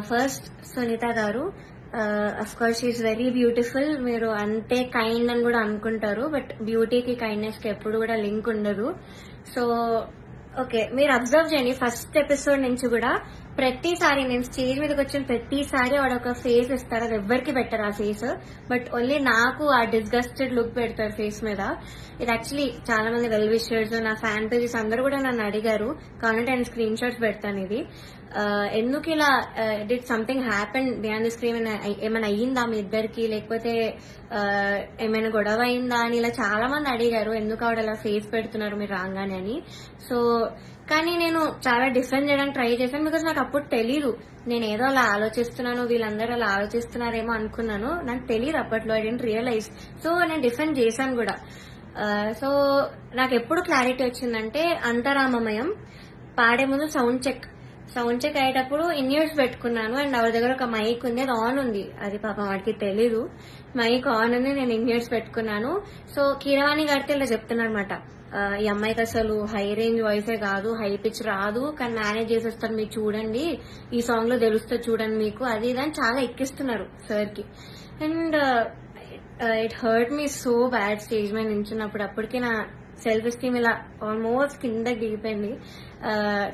First Sunitha గారు, of course she's very beautiful. మీరు అంతే కైండ్ అని కూడా అనుకుంటారు, బట్ బ్యూటీకి కైండ్నెస్ కి ఎప్పుడు కూడా లింక్ ఉండదు. సో ఓకే, మీరు అబ్జర్వ్ చేయండి, ఫస్ట్ ఎపిసోడ్ నుంచి కూడా ప్రతిసారి నేను స్టేజ్ మీదకి వచ్చిన ప్రతిసారి వాడు ఒక ఫేస్ ఇస్తారు. అది ఎవ్వరికి పెట్టరు ఆ ఫేస్, బట్ ఓన్లీ నాకు ఆ డిస్గస్టెడ్ లుక్ పెడతారు ఫేస్ మీద. ఇది యాక్చువల్లీ చాలా మంది వెల్ విషర్స్, నా ఫ్యాన్ పేజెస్ అందరూ కూడా నన్ను అడిగారు. కావాలంటే నేను స్క్రీన్ షాట్స్ పెడతాను. ఇది ఎందుకు ఇలా did something happen beyond the screen, ఏమైనా అయ్యిందా మీ ఇద్దరికి, లేకపోతే ఏమైనా గొడవ అయిందా అని ఇలా చాలా మంది అడిగారు. ఎందుకు ఆవిడ అలా ఫేస్ పెడుతున్నారు మీరు రాగానే అని. సో కానీ నేను చాలా డిఫెండ్ చేయడానికి ట్రై చేశాను, బికాస్ నాకు అప్పుడు తెలీదు. నేను ఏదో అలా ఆలోచిస్తున్నాను, వీళ్ళందరూ అలా ఆలోచిస్తున్నారేమో అనుకున్నాను. నాకు తెలియదు అప్పట్లో, ఐ డెంట్ రియలైజ్. సో నేను డిఫెండ్ చేశాను కూడా. సో నాకు ఎప్పుడు క్లారిటీ వచ్చిందంటే, అంతరామమయం పాడే ముందు సౌండ్ చెక్ అయ్యేటప్పుడు ఇన్ ఇయర్స్ పెట్టుకున్నాను. అండ్ ఆవిడ దగ్గర ఒక మైక్ ఉంది, అది ఆన్ ఉంది. అది పాపం వాడికి తెలీదు, మైక్ ఆన్ ఉంది, నేను ఇన్ ఇయర్స్ పెట్టుకున్నాను. సో కీరవాణి గారితో ఇలా చెప్తున్నారు అనమాట, ఈ అమ్మాయికి అసలు హై రేంజ్ వాయిసే కాదు, హై పిచ్ రాదు, కానీ మేనేజ్ చేసేస్తారు, మీరు చూడండి, ఈ సాంగ్ లో తెలుస్తుంది చూడండి మీకు, అది ఇది అని చాలా ఎక్కిస్తున్నారు సార్ కి. And it hurt me so bad stage మీద నించున్నప్పుడు. అప్పటికి నా సెల్ఫ్ ఎస్టీమ్ ఇలా ఆల్మోస్ట్ కింద దిగిపోయింది.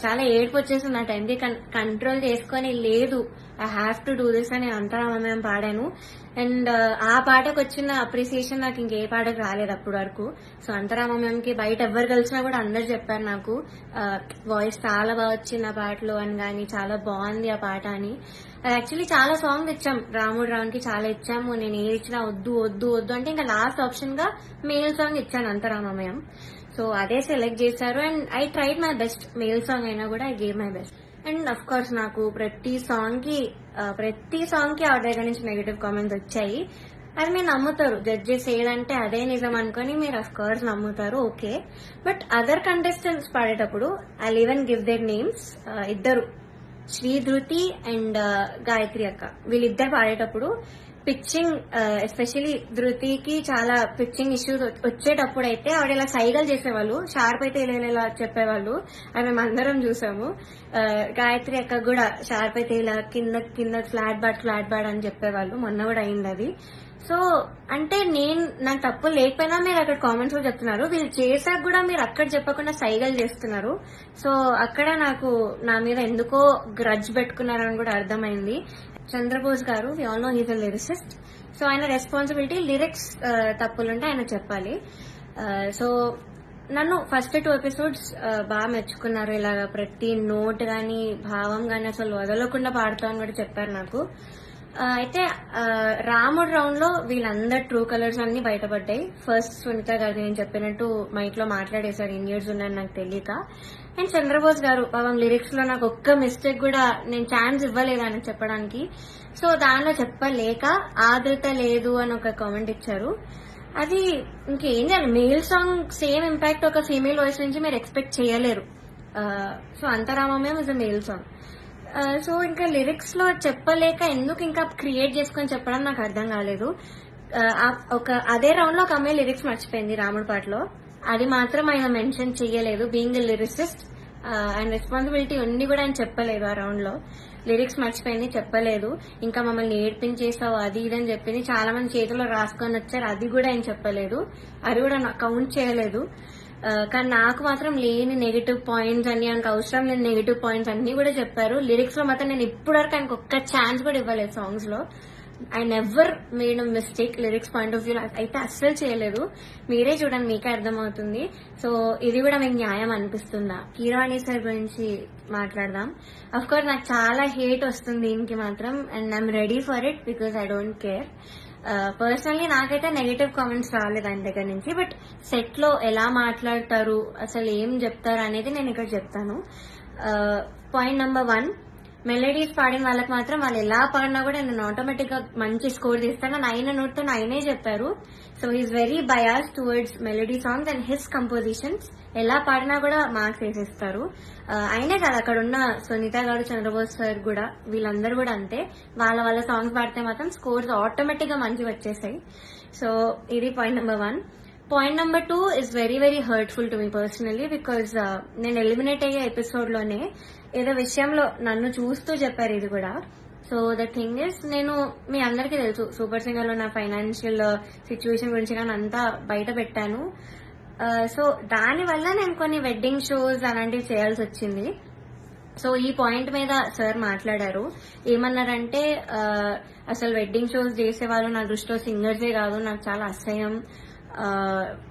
చాలా ఏడుపు వచ్చేసింది ఆ టైంకి. కంట్రోల్ చేసుకొని లేదు, I have to do this అని అంతరామమయం పాడాను. అండ్ ఆ పాటకు వచ్చిన అప్రిసియేషన్ నాకు ఇంకే పాటకు రాలేదు అప్పటి వరకు. సో అంతరామమయంకి బయట ఎవరు కలిసినా కూడా అందరు చెప్పారు నాకు, వాయిస్ చాలా బాగా వచ్చింది ఆ పాటలో అని, కానీ చాలా బాగుంది ఆ పాట అని. అది యాక్చువల్లీ చాలా సాంగ్స్ ఇచ్చాం, రాముడు రావుకి చాలా ఇచ్చాము. నేను ఏది ఇచ్చినా వద్దు వద్దు వద్దు అంటే ఇంకా లాస్ట్ ఆప్షన్ గా మేల్ సాంగ్ ఇచ్చాను, అంతరామమయం. సో అదే సెలెక్ట్ చేశారు. And I tried my best, male song అయినా కూడా I gave my best. And of course నాకు ప్రతి సాంగ్ కి ఆవిడ దగ్గర నుంచి నెగటివ్ కామెంట్స్ వచ్చాయి. అది మీరు నమ్ముతారు, జడ్జెస్ ఏదంటే అదే నిజం అనుకుని మీరు అఫ్ కోర్స్ నమ్ముతారు, ఓకే. బట్ అదర్ కంటెస్టెంట్స్ పాడేటప్పుడు I even give their names. ఇద్దరు, శ్రీధృతి అండ్ గాయత్రి అక్క, వీళ్ళిద్దరు పాడేటప్పుడు పిచ్చింగ్, ఎస్పెషలీ ధృతికి చాలా పిచ్చింగ్ ఇష్యూస్ వచ్చేటప్పుడు అయితే ఆవిడ ఇలా సైగలు చేసేవాళ్ళు, షార్ప్ అయితే ఇలా చెప్పేవాళ్ళు, అది మేము అందరం చూసాము. గాయత్రి అక్క కూడా షార్ప్ అయితే ఇలా కింద ఫ్లాట్ బాడ్ అని చెప్పేవాళ్ళు, మొన్న కూడా అయింది అది. సో అంటే నాకు తప్పు లేకపోయినా మీరు అక్కడ కామెంట్స్ లో చెప్తున్నారు, వీళ్ళు చేశాక కూడా మీరు అక్కడ చెప్పకుండా సైగలు చేస్తున్నారు. సో అక్కడ నాకు నా మీద ఎందుకో గ్రడ్జ్ పెట్టుకున్నారని కూడా అర్థమైంది. చంద్రబోస్ గారు, we all know he's a lyricist. So ఆయన రెస్పాన్సిబిలిటీ, లిరిక్స్ తప్పులుంటే ఆయన చెప్పాలి. సో నన్ను ఫస్ట్ 2 ఎపిసోడ్స్ బాగా మెచ్చుకున్నారు. ఇలాగా ప్రతి నోట్ గాని భావం గాని అసలు వదలకుండా పాడుతామని కూడా చెప్పారు నాకు. అయితే రాముడు రౌండ్ లో వీళ్ళందరు ట్రూ కలర్స్ అన్ని బయటపడ్డాయి. ఫస్ట్ సునీత గారు నేను చెప్పినట్టు మైక్ లో మాట్లాడేశారు, ఇన్ ఇయర్స్ ఉన్నాను నాకు తెలియక. అండ్ చంద్రబోస్ గారు పాపం లిరిక్స్ లో నాకు ఒక్క మిస్టేక్ కూడా నేను ఛాన్స్ ఇవ్వలేదు ఆయన చెప్పడానికి. సో దానిలో చెప్పలేక ఆదృత లేదు అని ఒక కామెంట్ ఇచ్చారు. అది ఇంకేం చేయాలి, మేల్ సాంగ్ సేమ్ ఇంపాక్ట్ ఒక ఫీమేల్ వాయిస్ నుంచి మీరు ఎక్స్పెక్ట్ చేయలేరు. So Antaramamayam is a male song. So ఇంకా లిరిక్స్ లో చెప్పలేక ఎందుకు ఇంకా క్రియేట్ చేసుకొని చెప్పడం నాకు అర్థం కాలేదు. అదే రౌండ్ లో ఒక అమ్మాయి లిరిక్స్ మర్చిపోయింది రాముడి పాటలో, అది మాత్రం ఆయన మెన్షన్ చెయ్యలేదు. బీయింగ్ ఎ లిరిసిస్ట్ ఆయన రెస్పాన్సిబిలిటీ ఉంది కూడా ఆయన చెప్పలేదు. ఆ రౌండ్ లో లిరిక్స్ మర్చిపోయింది, చెప్పలేదు. ఇంకా మమ్మల్ని ఏడ్పించేసావు అది ఇదని చెప్పింది, చాలా మంది చేతిలో రాసుకొని వచ్చారు, అది కూడా ఆయన చెప్పలేదు, అది కూడా కౌంట్ చేయలేదు. కానీ నాకు మాత్రం లేని నెగిటివ్ పాయింట్స్ అన్ని, ఆయనకు అవసరం లేని నెగిటివ్ పాయింట్స్ అన్ని కూడా చెప్పారు. లిరిక్స్ లో మాత్రం నేను ఇప్పటివరకు ఆయనకు ఒక్క ఛాన్స్ కూడా ఇవ్వలేదు సాంగ్స్ లో. I never made a mistake lyrics point of view అయితే అస్సలు చేయలేదు. మీరే చూడండి, మీకే అర్థమవుతుంది. సో ఇది కూడా మీకు న్యాయం అనిపిస్తుందా? కీరవాణి సార్ గురించి మాట్లాడదాం. అఫ్ కోర్స్ నాకు చాలా హేట్ వస్తుంది దీనికి మాత్రం, and I'm ready for it because I don't care. Personally నాకైతే నెగటివ్ కామెంట్స్ రాలేదు ఆయన దగ్గర నుంచి. బట్ సెట్ లో ఎలా మాట్లాడతారు, అసలు ఏం చెప్తారు అనేది నేను ఇక్కడ చెప్తాను. పాయింట్ నెంబర్ 1, మెలడీస్ పాడిన వాళ్ళకి మాత్రం వాళ్ళు ఎలా పాడినా కూడా నేను ఆటోమేటిక్ గా మంచి స్కోర్ తీస్తాను అని ఆయన నోట్తో ఆయనే చెప్పారు. So he's very bias towards melody songs and his compositions. ఎలా పాడినా కూడా మార్క్స్ వేసేస్తారు. అయినే కాదు, అక్కడ ఉన్న సునీత గారు, చంద్రబోస్ సార్ కూడా, వీళ్ళందరూ కూడా అంతే. వాళ్ళ సాంగ్స్ పాడితే మాత్రం స్కోర్స్ ఆటోమేటిక్ గా మంచిగా వచ్చేసాయి. సో ఇది point number 1. Point number 2 is very very hurtful to me personally, because నేను ఎలిమినేట్ అయ్యే ఎపిసోడ్ లోనే ఏదో విషయంలో నన్ను చూస్తూ చెప్పారు ఇది కూడా. సో ద థింగ్ ఇస్, నేను మీ అందరికీ తెలుసు సూపర్ సింగర్ లో నా ఫైనాన్షియల్ సిచ్యువేషన్ గురించి నేను అంతా బయట పెట్టాను. సో దానివల్ల నేను కొన్ని వెడ్డింగ్ షోస్ అలాంటివి చేయాల్సి వచ్చింది. సో ఈ పాయింట్ మీద సార్ మాట్లాడారు. ఏమన్నారంటే అసలు వెడ్డింగ్ షోస్ చేసేవాళ్ళు నా దృష్టిలో సింగర్సే కాదు, నాకు చాలా అసహ్యం,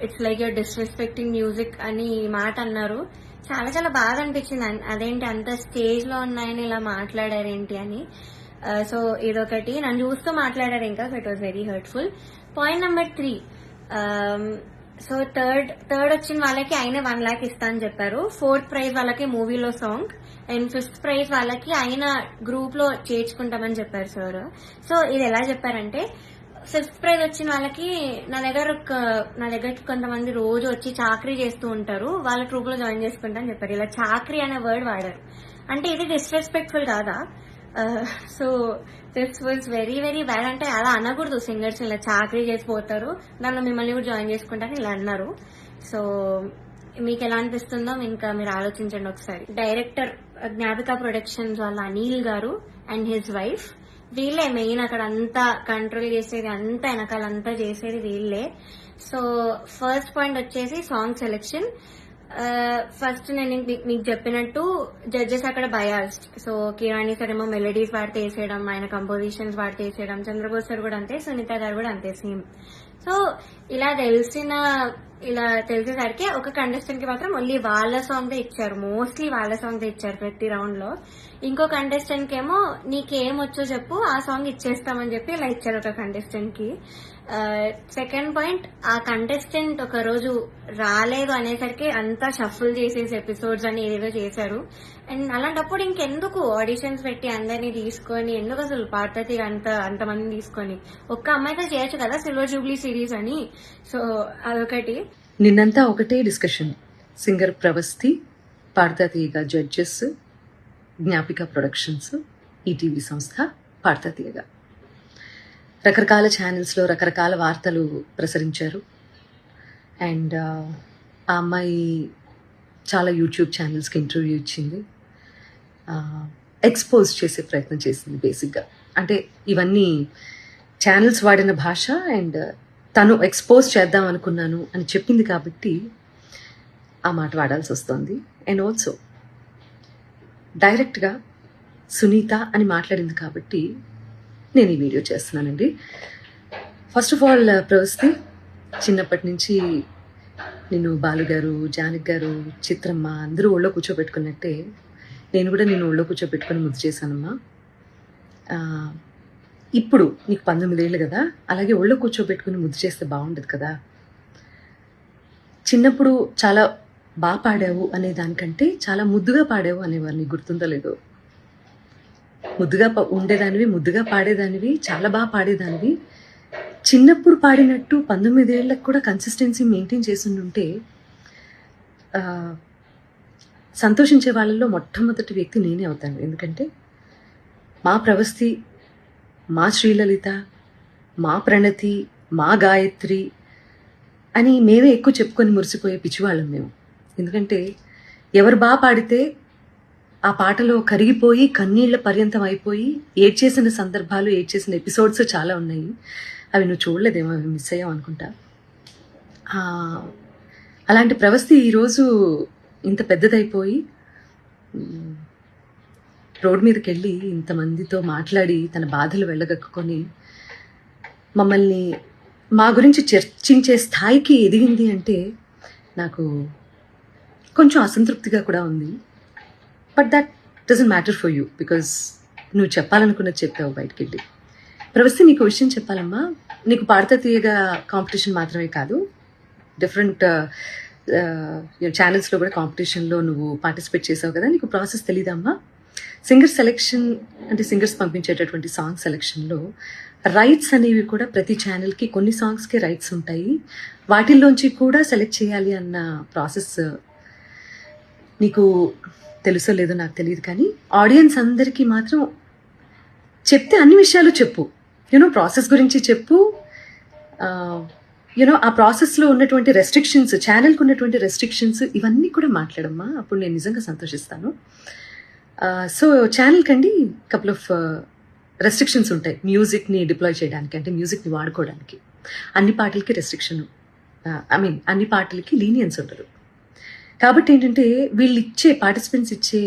it's like your disrespecting music అని ఈ మాట అన్నారు. చాలా చాలా బాగా అనిపించింది. అదేంటి అంత స్టేజ్ లో ఉన్నాయని ఇలా మాట్లాడారేంటి అని. సో ఇదొకటి నన్ను చూస్తూ మాట్లాడారు ఇంకా. So it was very hurtful. Point number 3, so third వచ్చిన వాళ్ళకి ఆయన 1 lakh ఇస్తా అని చెప్పారు. 4th ప్రైజ్ వాళ్ళకి మూవీలో సాంగ్, అండ్ 5th ప్రైజ్ వాళ్ళకి ఆయన గ్రూప్ లో చేర్చుకుంటామని చెప్పారు సార్. సో ఇది ఎలా చెప్పారంటే, 5th ప్రైజ్ వచ్చిన వాళ్ళకి నా దగ్గర కొంతమంది రోజు వచ్చి చాకరీ చేస్తూ ఉంటారు, వాళ్ళ ట్రూప్ లో జాయిన్ చేసుకుంటా అని చెప్పారు. ఇలా చాకరీ అనే వర్డ్ వాడారు. అంటే ఇది డిస్రెస్పెక్ట్ఫుల్ కాదా? So this was very very bad. అంటే అలా అనకూడదు, సింగర్స్ ఇలా చాకరీ చేసిపోతారు, దానిలో మిమ్మల్ని కూడా జాయిన్ చేసుకుంటారని ఇలా అన్నారు. సో మీకు ఎలా అనిపిస్తుందో ఇంకా మీరు ఆలోచించండి ఒకసారి. డైరెక్టర్ జ్ఞాపిక ప్రొడక్షన్స్ వాళ్ళ అనిల్ గారు అండ్ హిజ్ వైఫ్, వీళ్ళే మెయిన్ అక్కడ అంతా కంట్రోల్ చేసేది, అంతా వెనకాలంతా చేసేది వీళ్ళే. సో ఫస్ట్ పాయింట్ వచ్చేసి సాంగ్ సెలెక్షన్. ఫస్ట్ నేను మీకు చెప్పినట్టు జడ్జెస్ అక్కడ బయాస్డ్. సో కిరాణి సార్ ఏమో మెలడీస్ వాడితే వేసేయడం, ఆయన కంపోజిషన్స్ వాడితే వేసేయడం, చంద్రబోస్ సార్ కూడా అంతే, సునీత గారు కూడా అంతే సేమ్. సో ఇలా తెలిసేసరికి ఒక కంటెస్టెంట్ కి మాత్రం ఓన్లీ వాళ్ళ సాంగ్ దే ఇచ్చారు, మోస్ట్లీ వాళ్ళ సాంగ్ దే ఇచ్చారు ప్రతి రౌండ్ లో. ఇంకో కంటెస్టెంట్ కి ఏమో నీకేం వచ్చో చెప్పు ఆ సాంగ్ ఇచ్చేస్తామని చెప్పి ఇలా ఇచ్చారు ఒక కంటెస్టెంట్ కి. సెకండ్ పాయింట్, ఆ కంటెస్టెంట్ ఒక రోజు రాలేదు అనేసరికి అంతా షఫుల్ చేసేసి ఎపిసోడ్స్ అని ఏదేదో చేశారు. అండ్ అలాంటప్పుడు ఇంకెందుకు ఆడిషన్స్ పెట్టి అందరినీ తీసుకొని, ఎందుకు అసలు పార్వతి అంతమందిని తీసుకొని ఒక్క అమ్మాయితో చేయొచ్చు కదా సిల్వర్ జూబ్లీ సిరీస్ అని. సో అదొకటి. నిన్నంతా ఒకటే డిస్కషన్, సింగర్ ప్రవస్తి, పార్థతీయగా జడ్జెస్, జ్ఞాపిక ప్రొడక్షన్స్, ఈటీవీ సంస్థ, పార్థతీయగా రకరకాల ఛానల్స్లో రకరకాల వార్తలు ప్రసరించారు. అండ్ ఆ అమ్మాయి చాలా యూట్యూబ్ ఛానల్స్కి ఇంటర్వ్యూ ఇచ్చింది, ఎక్స్పోజ్ చేసే ప్రయత్నం చేసింది బేసిక్గా. అంటే ఇవన్నీ ఛానల్స్ వాడిన భాష, అండ్ తను ఎక్స్పోజ్ చేద్దాం అనుకున్నాను అని చెప్పింది కాబట్టి ఆ మాట వాడాల్సి వస్తుంది. అండ్ ఆల్సో డైరెక్ట్గా సునీత అని మాట్లాడింది కాబట్టి నేను ఈ వీడియో చేస్తున్నానండి. ఫస్ట్ ఆఫ్ ఆల్ ప్రవస్తి, చిన్నప్పటి నుంచి నేను బాలుగారు, జానక్ గారు, చిత్రమ్మ అందరూ ఒళ్ళో కూర్చోబెట్టుకున్నట్టే నేను కూడా నేను ఒళ్ళో కూర్చోబెట్టుకుని ముద్దు చేశానమ్మా. ఇప్పుడు నీకు 19 ఏళ్ళు కదా, అలాగే ఒళ్ళో కూర్చోబెట్టుకుని ముద్దు చేస్తే బాగుండదు కదా. చిన్నప్పుడు చాలా బాగా పాడావు అనే దానికంటే చాలా ముద్దుగా పాడావు అనేవారు, నీకు గుర్తుందో లేదో. ముద్దుగా ఉండేదానివి, ముద్దుగా పాడేదానివి, చాలా బాగా పాడేదానివి. చిన్నప్పుడు పాడినట్టు 19 ఏళ్ళకు కూడా కన్సిస్టెన్సీ మెయింటైన్ చేసి ఉంటే సంతోషించే వాళ్ళల్లో మొట్టమొదటి వ్యక్తి నేనే అవుతాను. ఎందుకంటే మా ప్రవస్తి, మా శ్రీలలిత, మా ప్రణతి, మా గాయత్రి అని మేమే ఎక్కువ చెప్పుకొని మురిసిపోయే పిచ్చివాళ్ళం మేము. ఎందుకంటే ఎవరు బాగా పాడితే ఆ పాటలో కరిగిపోయి కన్నీళ్ల పర్యంతం అయిపోయి ఏడ్చేసిన సందర్భాలు, ఏడ్చేసిన ఎపిసోడ్స్ చాలా ఉన్నాయి. అవి నువ్వు చూడలేదేమో, అవి మిస్ అయ్యావు అనుకుంటా. అలాంటి ప్రవస్తి ఈరోజు ఇంత పెద్దదైపోయి రోడ్ మీదకి వెళ్ళి ఇంతమందితో మాట్లాడి తన బాధలు వెళ్ళగక్కుకొని మమ్మల్ని మా గురించి చర్చించే స్థాయికి ఎదిగింది అంటే నాకు కొంచెం అసంతృప్తిగా కూడా ఉంది. But that doesn't matter for you, because నువ్వు చెప్పాలనుకున్నది చెప్పావు బయటికి వెళ్ళి. ప్రవస్తి, నీకు విషయం చెప్పాలమ్మా, నీకు పాడతా తీయగా కాంపిటీషన్ మాత్రమే కాదు, డిఫరెంట్ ఛానల్స్లో కూడా కాంపిటీషన్లో నువ్వు పార్టిసిపేట్ చేసావు కదా, నీకు ప్రాసెస్ తెలీదమ్మా. సింగర్ సెలెక్షన్ అంటే సింగర్స్ పంపించేటటువంటి సాంగ్ సెలెక్షన్లో రైట్స్ అనేవి కూడా ప్రతి ఛానల్కి కొన్ని సాంగ్స్కి రైట్స్ ఉంటాయి, వాటిల్లోంచి కూడా సెలెక్ట్ చేయాలి అన్న ప్రాసెస్ నీకు తెలుసో లేదో నాకు తెలియదు. కానీ ఆడియన్స్ అందరికీ మాత్రం చెప్తే అన్ని విషయాలు చెప్పు, ప్రాసెస్ గురించి చెప్పు, యూనో ఆ ప్రాసెస్లో ఉన్నటువంటి రెస్ట్రిక్షన్స్, ఛానల్కి ఉన్నటువంటి రెస్ట్రిక్షన్స్ ఇవన్నీ కూడా మాట్లాడమ్మా, అప్పుడు నేను నిజంగా సంతోషిస్తాను. సో ఛానల్కి అండి కపుల్ ఆఫ్ రెస్ట్రిక్షన్స్ ఉంటాయి మ్యూజిక్ని డిప్లాయ్ చేయడానికి, అంటే మ్యూజిక్ని వాడుకోవడానికి. అన్ని పాటలకి రెస్ట్రిక్షన్, అన్ని పాటలకి లీనియన్స్ ఉండదు. కాబట్టి ఏంటంటే వీళ్ళు ఇచ్చే పార్టిసిపెంట్స్ ఇచ్చే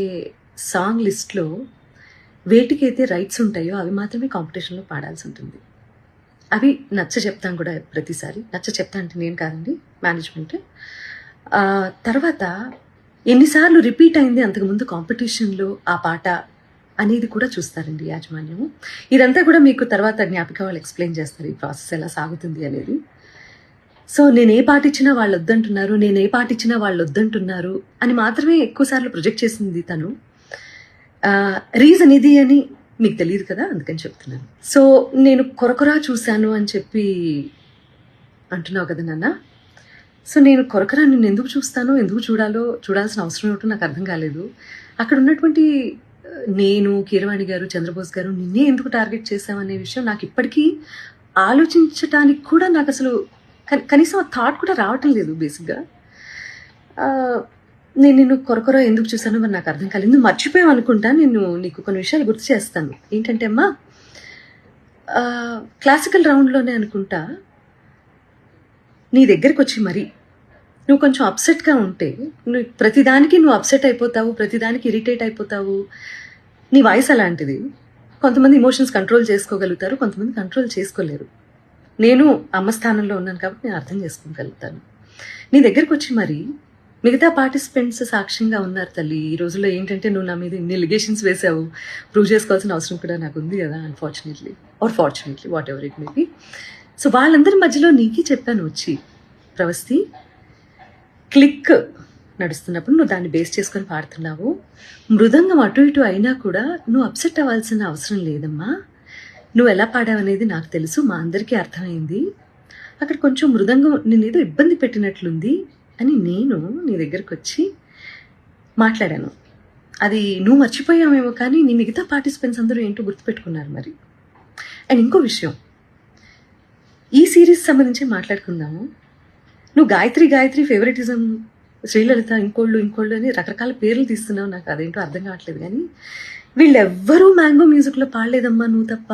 సాంగ్ లిస్ట్లో వేటికైతే రైట్స్ ఉంటాయో అవి మాత్రమే కాంపిటీషన్లో పాడాల్సి ఉంటుంది. అవి నచ్చ చెప్తాను కూడా ప్రతిసారి. నచ్చ చెప్తా అంటే నేను కాదండి, మేనేజ్మెంట్. తర్వాత ఎన్నిసార్లు రిపీట్ అయింది అంతకుముందు కాంపిటీషన్లో ఆ పాట అనేది కూడా చూస్తారండి యాజమాన్యము. ఇదంతా కూడా మీకు తర్వాత జ్ఞాపిక వాళ్ళు ఎక్స్ప్లెయిన్ చేస్తారు ఈ ప్రాసెస్ ఎలా సాగుతుంది అనేది. సో నేను ఏ పాట ఇచ్చినా వాళ్ళు వద్దంటున్నారు, నేను ఏ పాట ఇచ్చినా వాళ్ళు వద్దంటున్నారు అని మాత్రమే ఎక్కువసార్లు ప్రొజెక్ట్ చేసింది తను. రీజన్ ఇది అని మీకు తెలియదు కదా, అందుకని చెప్తున్నాను. సో నేను కొరకొరా చూశాను అని చెప్పి అంటున్నావు కదా నాన్న. సో నేను కొరకొరా నిన్ను ఎందుకు చూస్తానో, ఎందుకు చూడాల్సిన అవసరం ఏమిటో నాకు అర్థం కాలేదు. అక్కడ ఉన్నటువంటి నేను, కీరవాణి గారు, చంద్రబోస్ గారు నిన్నే ఎందుకు టార్గెట్ చేశామనే విషయం నాకు ఇప్పటికీ ఆలోచించటానికి కూడా నాకు అసలు కనీసం ఆ థాట్ కూడా రావటం లేదు బేసిక్గా. నేను నిన్ను కొరకొర ఎందుకు చూసానో మరి నాకు అర్థం కాలేదు. నువ్వు మర్చిపోయావు అనుకుంటా. నేను నీకు కొన్ని విషయాలు గుర్తు చేస్తాను. ఏంటంటే అమ్మా, క్లాసికల్ రౌండ్లోనే అనుకుంటా నీ దగ్గరికి వచ్చి మరి నువ్వు కొంచెం అప్సెట్గా ఉంటే, నువ్వు ప్రతిదానికి నువ్వు అప్సెట్ అయిపోతావు, ప్రతిదానికి ఇరిటేట్ అయిపోతావు. నీ వాయిస్ అలాంటిది. కొంతమంది ఇమోషన్స్ కంట్రోల్ చేసుకోగలుగుతారు, కొంతమంది కంట్రోల్ చేసుకోలేరు. నేను అమ్మ స్థానంలో ఉన్నాను కాబట్టి నేను అర్థం చేసుకోగలుగుతాను. నీ దగ్గరికి వచ్చి మరి మిగతా పార్టిసిపెంట్స్ సాక్ష్యంగా ఉన్నారు తల్లి. ఈ రోజుల్లో ఏంటంటే నువ్వు నా మీద ఇన్ని ఎలిగేషన్స్ వేసావు, ప్రూవ్ చేసుకోవాల్సిన అవసరం కూడా నాకు ఉంది కదా, unfortunately are fortunately, what ever it may be. So వాళ్ళందరి మధ్యలో నీకే చెప్పాను వచ్చి, ప్రవస్తి క్లిక్ నడుస్తున్నప్పుడు నువ్వు దాన్ని బేస్ చేసుకొని పాడుతున్నావు. మృదంగం అటు ఇటు అయినా కూడా నువ్వు అప్సెట్ అవ్వాల్సిన అవసరం లేదమ్మా. నువ్వు ఎలా పాడావనేది నాకు తెలుసు, మా అందరికీ అర్థమైంది. అక్కడ కొంచెం మృదంగం నిన్నేదో ఇబ్బంది పెట్టినట్లుంది అని నేను నీ దగ్గరకు వచ్చి మాట్లాడాను. అది నువ్వు మర్చిపోయావేమో కానీ నీ మిగతా పార్టిసిపెంట్స్ అందరూ ఏంటో గుర్తుపెట్టుకున్నారు మరి. అండ్ ఇంకో విషయం, ఈ సిరీస్ సంబంధించి మాట్లాడుకుందాము. నువ్వు గాయత్రి ఫేవరెటిజం, శ్రీలలిత ఇంకోళ్ళు అని రకరకాల పేర్లు తీస్తున్నావు. నాకు అదేంటో అర్థం కావట్లేదు. కానీ వీళ్ళెవ్వరూ మ్యాంగో మ్యూజిక్లో పాడలేదమ్మా, నువ్వు తప్ప.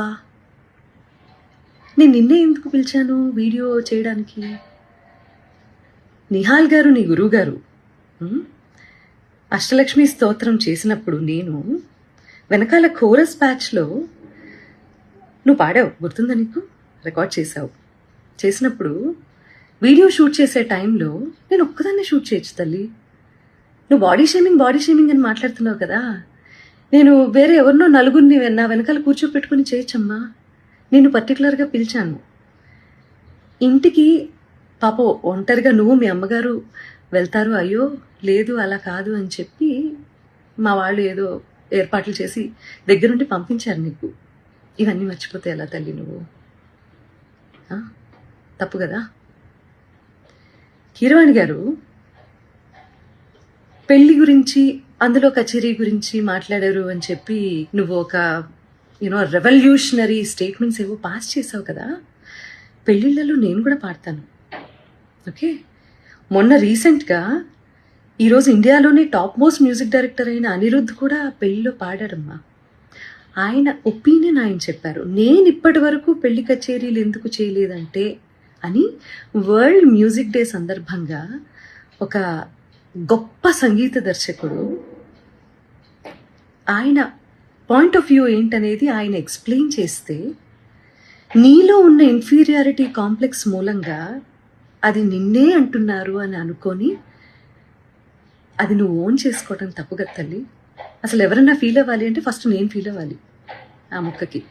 నేను నిన్నే ఎందుకు పిలిచాను వీడియో చేయడానికి? నిహాల్ గారు నీ గురువు గారు అష్టలక్ష్మి స్తోత్రం చేసినప్పుడు నేను వెనకాల కోరస్ బ్యాచ్లో నువ్వు పాడావు, గుర్తుందా నీకు? రికార్డ్ చేసినప్పుడు వీడియో షూట్ చేసే టైంలో నేను ఒక్కదాన్నే షూట్ చేయొచ్చు తల్లి. నువ్వు బాడీ షేమింగ్ అని మాట్లాడుతున్నావు కదా, నేను వేరే ఎవరినో నలుగురిని నా వెనకాల కూర్చోపెట్టుకుని చేయొచ్చమ్మా. నేను పర్టికులర్గా పిలిచాను ఇంటికి. పాపో ఒంటరిగా నువ్వు మీ అమ్మగారు వెళ్తారు, అయ్యో లేదు అలా కాదు అని చెప్పి మా వాళ్ళు ఏదో ఏర్పాట్లు చేసి దగ్గరుండి పంపించారు నీకు. ఇవన్నీ మర్చిపోతే ఎలా తల్లి నువ్వు? తప్పు కదా. కీరవాణి గారు పెళ్లి గురించి, అందులో కచేరీ గురించి మాట్లాడారు అని చెప్పి నువ్వు ఒక రెవల్యూషనరీ స్టేట్మెంట్స్ ఏవో పాస్ చేసావు కదా. పెళ్ళిళ్ళలో నేను కూడా పాడతాను, ఓకే? మొన్న రీసెంట్గా ఈరోజు ఇండియాలోనే టాప్ మోస్ట్ మ్యూజిక్ డైరెక్టర్ అయిన అనిరుద్ధ్ కూడా పెళ్ళిలో పాడారమ్మా. ఆయన ఒపీనియన్ ఆయన చెప్పారు. నేను ఇప్పటి వరకు పెళ్లి కచేరీలు ఎందుకు చేయలేదంటే అని వరల్డ్ మ్యూజిక్ డే సందర్భంగా ఒక గొప్ప సంగీత దర్శకుడు ఆయన పాయింట్ ఆఫ్ వ్యూ ఏంటనేది ఆయన ఎక్స్ప్లెయిన్ చేస్తే, నీలో ఉన్న ఇన్ఫీరియారిటీ కాంప్లెక్స్ మూలంగా అది నిన్నే అంటున్నారు అని అనుకొని అది నువ్వు ఓన్ చేసుకోవటం తప్పు కదా తల్లి. అసలు ఎవరన్నా ఫీల్ అవ్వాలి అంటే ఫస్ట్ నేను ఫీల్ అవ్వాలి ఆ ముక్కకి.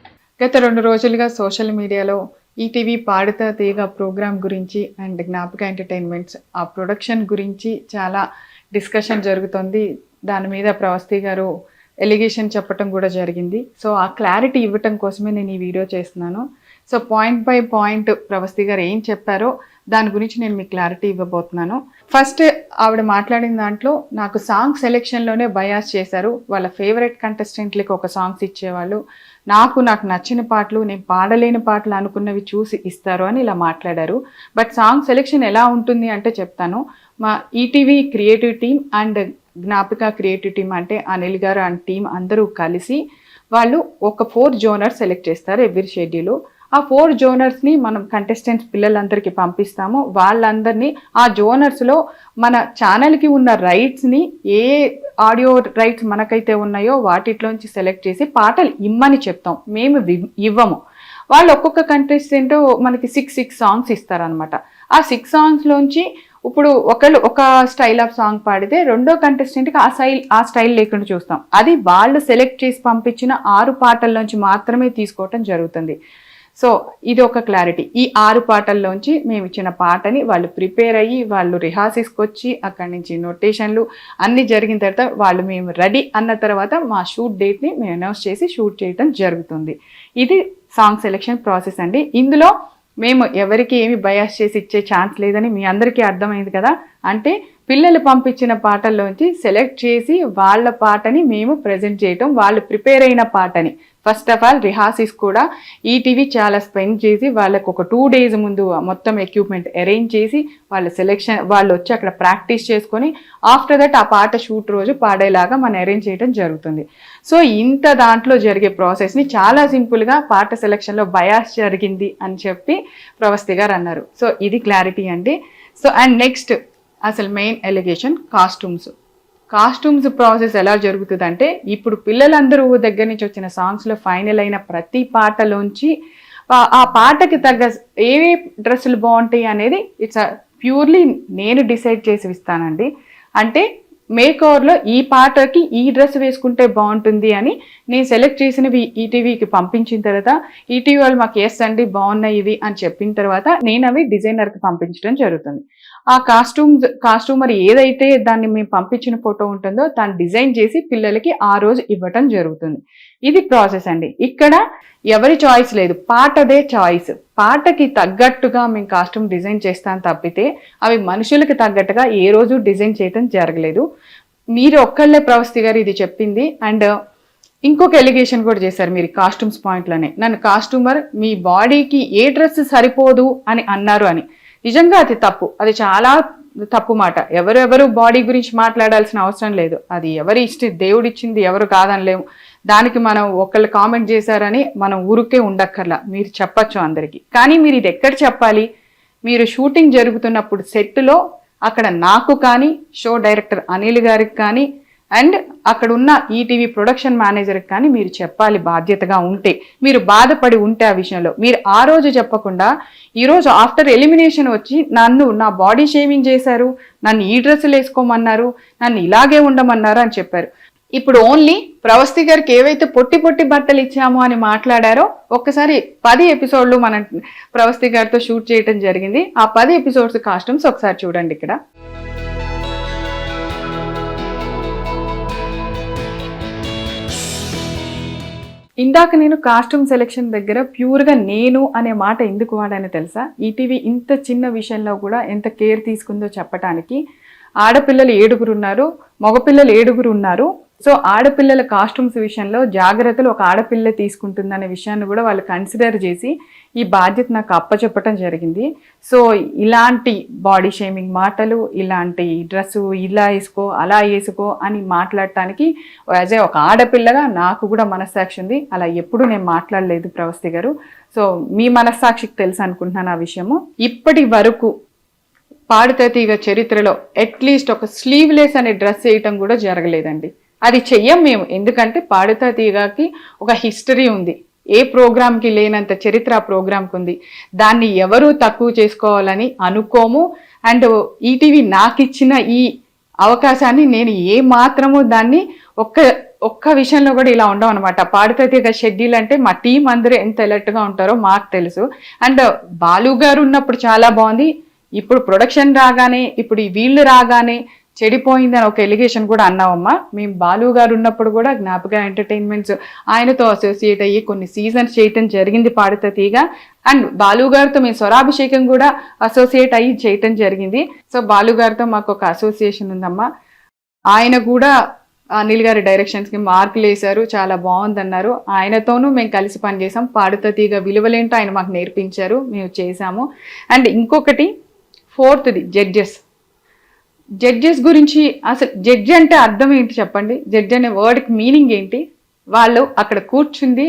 గత 2 రోజులుగా సోషల్ మీడియాలో ఈటీవీ పాడుతా తీగ ప్రోగ్రామ్ గురించి అండ్ జ్ఞాపిక ఎంటర్టైన్మెంట్స్ ఆ ప్రొడక్షన్ గురించి చాలా డిస్కషన్ జరుగుతుంది. దాని మీద ప్రవస్తి గారు ఎలిగేషన్ చెప్పడం కూడా జరిగింది. సో ఆ క్లారిటీ ఇవ్వటం కోసమే నేను ఈ వీడియో చేస్తున్నాను. So point by point Pravasthi గారు ఏం చెప్పారో దాని గురించి నేను మీకు క్లారిటీ ఇవ్వబోతున్నాను. ఫస్ట్ ఆవిడ మాట్లాడిన దాంట్లో నాకు సాంగ్ సెలెక్షన్లోనే బయాస్ చేశారు. వాళ్ళ ఫేవరెట్ కంటెస్టెంట్లకి ఒక సాంగ్స్ ఇచ్చేవాళ్ళు, నాకు నచ్చిన పాటలు, నేను పాడలేని పాటలు అనుకున్నవి చూసి ఇస్తారు అని ఇలా మాట్లాడారు. బట్ సాంగ్ సెలెక్షన్ ఎలా ఉంటుంది అంటే చెప్తాను. మా ETV creative team and Gnapika creative team అంటే అనిల్ గారు అండ్ టీం అందరూ కలిసి వాళ్ళు ఒక 4 జోనర్స్ సెలెక్ట్ చేస్తారు ఎవ్రీ షెడ్యూల్. ఆ 4 జోనర్స్ని మనం కంటెస్టెంట్స్ పిల్లలందరికీ పంపిస్తాము. వాళ్ళందరినీ ఆ జోనర్స్లో మన ఛానల్కి ఉన్న రైట్స్ని, ఏ ఆడియో రైట్స్ మనకైతే ఉన్నాయో వాటిలోంచి సెలెక్ట్ చేసి పాటలు ఇమ్మని చెప్తాం, మేము ఇవ్వము. వాళ్ళు ఒక్కొక్క కంటెస్టెంట్ మనకి 6 సాంగ్స్ ఇస్తారనమాట. ఆ 6 సాంగ్స్లోంచి ఇప్పుడు ఒకళ్ళు ఒక స్టైల్ ఆఫ్ సాంగ్ పాడితే రెండో కంటెస్టెంట్కి ఆ స్టైల్ లేకుండా చూస్తాం. అది వాళ్ళు సెలెక్ట్ చేసి పంపించిన 6 పాటల్లోంచి మాత్రమే తీసుకోవటం జరుగుతుంది. సో ఇది ఒక క్లారిటీ. ఈ 6 పాటల్లోంచి మేము ఇచ్చిన పాటని వాళ్ళు ప్రిపేర్ అయ్యి వాళ్ళు రిహార్సల్స్కి వచ్చి అక్కడి నుంచి నోటేషన్లు అన్నీ జరిగిన తర్వాత వాళ్ళు మేము రెడీ అన్న తర్వాత మా షూట్ డేట్ని మేము అనౌన్స్ చేసి షూట్ చేయడం జరుగుతుంది. ఇది సాంగ్ సెలెక్షన్ ప్రాసెస్ అండి. ఇందులో మేము ఎవరికి ఏమి బయాస్ చేసి ఇచ్చే ఛాన్స్ లేదని మీ అందరికీ అర్థమైంది కదా. అంటే పిల్లలు పంపించిన పాటల్లోంచి సెలెక్ట్ చేసి వాళ్ళ పాటని మేము ప్రజెంట్ చేయటం, వాళ్ళు ప్రిపేర్ అయిన పాటని ఫస్ట్ ఆఫ్ ఆల్ రిహార్సల్స్ కూడా ఈటీవీ చాలా స్పెండ్ చేసి వాళ్ళకు ఒక 2 days ముందు మొత్తం ఎక్విప్మెంట్ అరేంజ్ చేసి వాళ్ళ సెలెక్షన్ వాళ్ళు వచ్చి అక్కడ ప్రాక్టీస్ చేసుకొని ఆఫ్టర్ దట్ ఆ పాట షూట్ రోజు పాడేలాగా మనం అరేంజ్ చేయడం జరుగుతుంది. సో ఇంత దాంట్లో జరిగే ప్రాసెస్ని చాలా సింపుల్గా పాట సెలెక్షన్లో బయాస్ జరిగింది అని చెప్పి ప్రవస్తి గారు అన్నారు. సో ఇది క్లారిటీ అండి. సో అండ్ నెక్స్ట్ అసలు మెయిన్ ఎలిగేషన్ కాస్ట్యూమ్స్ ప్రాసెస్ ఎలా జరుగుతుందంటే, ఇప్పుడు పిల్లలందరూ దగ్గర నుంచి వచ్చిన సాంగ్స్లో ఫైనల్ అయిన ప్రతి పాటలోంచి ఆ పాటకి తగ్గ ఏ డ్రెస్సులు బాగుంటాయి అనేది ఇట్స్ ప్యూర్లీ నేను డిసైడ్ చేసి ఇస్తానండి. అంటే మేకోవర్లో ఈ పాటకి ఈ డ్రెస్ వేసుకుంటే బాగుంటుంది అని నేను సెలెక్ట్ చేసినవి ఈటీవీకి పంపించిన తర్వాత ఈటీవీ వాళ్ళు మాకు ఎస్ అండి బాగున్నాయి ఇవి అని చెప్పిన తర్వాత నేను అవి డిజైనర్కి పంపించడం జరుగుతుంది. ఆ కాస్ట్యూమర్ ఏదైతే దాన్ని మేము పంపించిన ఫోటో ఉంటుందో దాన్ని డిజైన్ చేసి పిల్లలకి ఆ రోజు ఇవ్వటం జరుగుతుంది. ఇది ప్రాసెస్ అండి. ఇక్కడ ఎవరి చాయిస్ లేదు, పాటదే చాయిస్. పాటకి తగ్గట్టుగా మేము కాస్ట్యూమ్ డిజైన్ చేస్తాను తప్పితే అవి మనుషులకి తగ్గట్టుగా ఏ రోజు డిజైన్ చేయటం జరగలేదు. మీరు ఒక్కళ్ళే ప్రవస్తి గారు ఇది చెప్పింది. అండ్ ఇంకొక ఎలిగేషన్ కూడా చేశారు మీరు కాస్ట్యూమ్స్ పాయింట్లోనే, నన్ను కాస్ట్యూమర్ మీ బాడీకి ఏ డ్రెస్ సరిపోదు అని అన్నారు అని. నిజంగా అది తప్పు, అది చాలా తప్పు మాట. ఎవరెవరు బాడీ గురించి మాట్లాడాల్సిన అవసరం లేదు. అది ఎవరి దేవుడు ఇచ్చింది, ఎవరు కాదనలేము. దానికి మనం ఒకళ్ళు కామెంట్ చేశారని మనం ఊరికే ఉండక్కర్లా, మీరు చెప్పచ్చు అందరికీ. కానీ మీరు ఇది ఎక్కడ చెప్పాలి, మీరు షూటింగ్ జరుగుతున్నప్పుడు సెట్లో అక్కడ నాకు కానీ షో డైరెక్టర్ అనిల్ గారికి కానీ అండ్ అక్కడ ఉన్న ఈటీవీ ప్రొడక్షన్ మేనేజర్కి కానీ మీరు చెప్పాలి. బాధ్యతగా ఉంటే, మీరు బాధపడి ఉంటే ఆ విషయంలో మీరు ఆ రోజు చెప్పకుండా ఈరోజు ఆఫ్టర్ ఎలిమినేషన్ వచ్చి నన్ను నా బాడీ షేవింగ్ చేశారు, నన్ను ఈ డ్రెస్సులు వేసుకోమన్నారు, నన్ను ఇలాగే ఉండమన్నారు అని చెప్పారు. ఇప్పుడు ఓన్లీ ప్రవస్తి గారికి ఏవైతే పొట్టి బట్టలు ఇచ్చామో అని మాట్లాడారో ఒక్కసారి 10 ఎపిసోడ్లు మనం ప్రవస్తి గారితో షూట్ చేయడం జరిగింది. ఆ 10 ఎపిసోడ్స్ కాస్ట్యూమ్స్ ఒకసారి చూడండి. ఇక్కడ ఇందాక నేను కాస్ట్యూమ్ సెలెక్షన్ దగ్గర ప్యూర్గా నేను అనే మాట ఎందుకు వాడానో తెలుసా? ఈటీవీ ఇంత చిన్న విషయంలో కూడా ఎంత కేర్ తీసుకుందో చెప్పడానికి. ఆడపిల్లలు 7 ఉన్నారు, మగపిల్లలు 7 ఉన్నారు. సో ఆడపిల్లల కాస్ట్యూమ్స్ విషయంలో జాగ్రత్తలు ఒక ఆడపిల్ల తీసుకుంటుందనే విషయాన్ని కూడా వాళ్ళు కన్సిడర్ చేసి ఈ బాధ్యత నాకు అప్పచెప్పటం జరిగింది. సో ఇలాంటి బాడీ షేమింగ్ మాటలు, ఇలాంటి డ్రెస్సు ఇలా వేసుకో అలా వేసుకో అని మాట్లాడటానికి యాజ్ ఏ ఒక ఆడపిల్లగా నాకు కూడా మనస్సాక్షి ఉంది. అలా ఎప్పుడు నేను మాట్లాడలేదు ప్రవస్తి గారు. సో మీ మనస్సాక్షికి తెలుసు అనుకుంటున్నాను ఆ విషయము. ఇప్పటి వరకు పాడుతా తీగ చరిత్రలో అట్లీస్ట్ ఒక స్లీవ్లెస్ అనే డ్రెస్ వేయటం కూడా జరగలేదండి. అది చెయ్యం మేము, ఎందుకంటే పాడుతా తీగకి ఒక హిస్టరీ ఉంది. ఏ ప్రోగ్రామ్కి లేనంత చరిత్ర ఆ ప్రోగ్రామ్కి ఉంది. దాన్ని ఎవరు తక్కువ చేసుకోవాలని అనుకోము. అండ్ ఈటీవీ నాకు ఇచ్చిన ఈ అవకాశాన్ని నేను ఏ మాత్రము దాన్ని ఒక్క విషయంలో కూడా ఇలా ఉండవు అనమాట. పాడుతా తీగ షెడ్యూల్ అంటే మా టీం అందరూ ఎంత అలర్ట్గా ఉంటారో మాకు తెలుసు. అండ్ బాలు గారు ఉన్నప్పుడు చాలా బాగుంది, ఇప్పుడు ప్రొడక్షన్ రాగానే, ఇప్పుడు వీళ్ళు రాగానే చెడిపోయిందని ఒక ఎలిగేషన్ కూడా అన్నావమ్మా. మేము బాలు గారు ఉన్నప్పుడు కూడా జ్ఞాపక ఎంటర్టైన్మెంట్స్ ఆయనతో అసోసియేట్ అయ్యి కొన్ని సీజన్స్ చేయటం జరిగింది పాడుతా తీగ. అండ్ బాలు గారితో మేము స్వరాభిషేకం కూడా అసోసియేట్ అయ్యి చేయటం జరిగింది. సో బాలు గారితో మాకు ఒక అసోసియేషన్ ఉందమ్మా. ఆయన కూడా అనిల్ గారి డైరెక్షన్స్కి మార్కులు వేశారు, చాలా బాగుందన్నారు. ఆయనతోనూ మేము కలిసి పనిచేసాం. పాడుతా తీగ విలువలేంటో ఆయన మాకు నేర్పించారు, మేము చేసాము. అండ్ ఇంకొకటి ఫోర్త్ది జడ్జెస్ గురించి. అసలు జడ్జి అంటే అర్థం ఏంటి చెప్పండి? జడ్జి అనే వర్డ్కి మీనింగ్ ఏంటి? వాళ్ళు అక్కడ కూర్చుంది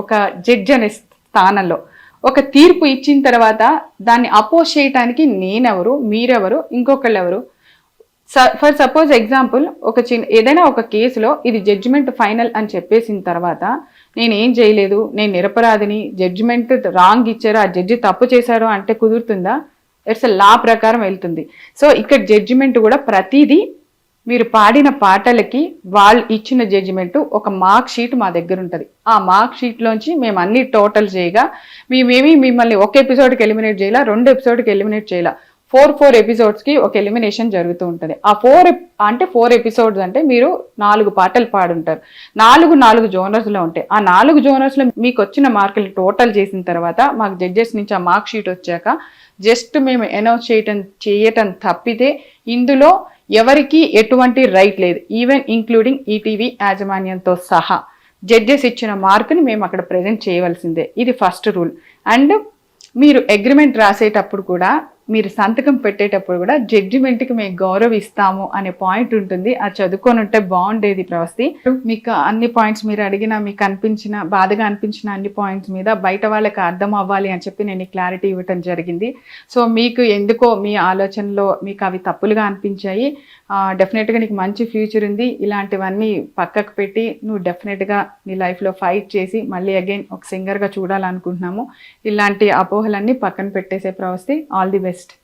ఒక జడ్జి అనే స్థానంలో ఒక తీర్పు ఇచ్చిన తర్వాత దాన్ని అపోజ్ చేయటానికి నేనెవరు, మీరెవరు, ఇంకొకళ్ళు ఎవరు? ఫర్ సపోజ్ ఎగ్జాంపుల్, ఏదైనా ఒక కేసులో ఇది జడ్జిమెంట్ ఫైనల్ అని చెప్పేసిన తర్వాత నేనేం చేయలేదు, నేను నిరపరాధిని, జడ్జిమెంట్ రాంగ్ ఇచ్చారు, ఆ జడ్జి తప్పు చేశారు అంటే కుదురుతుందా? ఇట్స్ లా ప్రకారం వెళ్తుంది. సో ఇక్కడ జడ్జిమెంట్ కూడా ప్రతిదీ మీరు పాడిన పాటలకి వాళ్ళు ఇచ్చిన జడ్జిమెంట్ ఒక మార్క్ షీట్ మా దగ్గర ఉంటుంది. ఆ మార్క్ షీట్లోంచి మేము అన్ని టోటల్ చేయగా మేమేమి మిమ్మల్ని ఒక ఎపిసోడ్కి ఎలిమినేట్ చేయాల, 2 ఎపిసోడ్కి ఎలిమినేట్ చేయాల, 4 ఎపిసోడ్స్కి ఒక ఎలిమినేషన్ జరుగుతూ ఉంటుంది. ఆ 4 ఎపిసోడ్స్ అంటే మీరు 4 పాటలు పాడుంటారు, 4 జోనర్స్లో ఉంటాయి. ఆ 4 జోనర్స్లో మీకు వచ్చిన మార్కులు టోటల్ చేసిన తర్వాత మాకు జడ్జెస్ నుంచి ఆ మార్క్ షీట్ వచ్చాక జస్ట్ మేము అనౌన్స్ చేయటం తప్పితే ఇందులో ఎవరికి ఎటువంటి రైట్ లేదు, ఈవెన్ ఇంక్లూడింగ్ ఈటీవీ యాజమాన్యంతో సహా. జడ్జెస్ ఇచ్చిన మార్కుని మేము అక్కడ ప్రజెంట్ చేయవలసిందే. ఇది ఫస్ట్ రూల్. అండ్ మీరు అగ్రిమెంట్ రాసేటప్పుడు కూడా, మీరు సంతకం పెట్టేటప్పుడు కూడా జడ్జిమెంట్కి మేము గౌరవిస్తాము అనే పాయింట్ ఉంటుంది. అది చదువుకొని ఉంటే బాగుండేది ప్రవస్తి. మీకు అన్ని పాయింట్స్ మీరు అడిగిన, మీకు అనిపించిన, బాధగా అనిపించిన అన్ని పాయింట్స్ మీద బయట వాళ్ళకి అర్థం అవ్వాలి అని చెప్పి నేను క్లారిటీ ఇవ్వటం జరిగింది. సో మీకు ఎందుకో మీ ఆలోచనలో మీకు అవి తప్పులుగా అనిపించాయి. డెఫినెట్గా నీకు మంచి ఫ్యూచర్ ఉంది. ఇలాంటివన్నీ పక్కకు పెట్టి నువ్వు డెఫినెట్గా నీ లైఫ్లో ఫైట్ చేసి మళ్ళీ అగైన్ ఒక సింగర్గా చూడాలనుకుంటున్నాము. ఇలాంటి అపోహలన్నీ పక్కన పెట్టేసే ప్రవస్తి. All the best.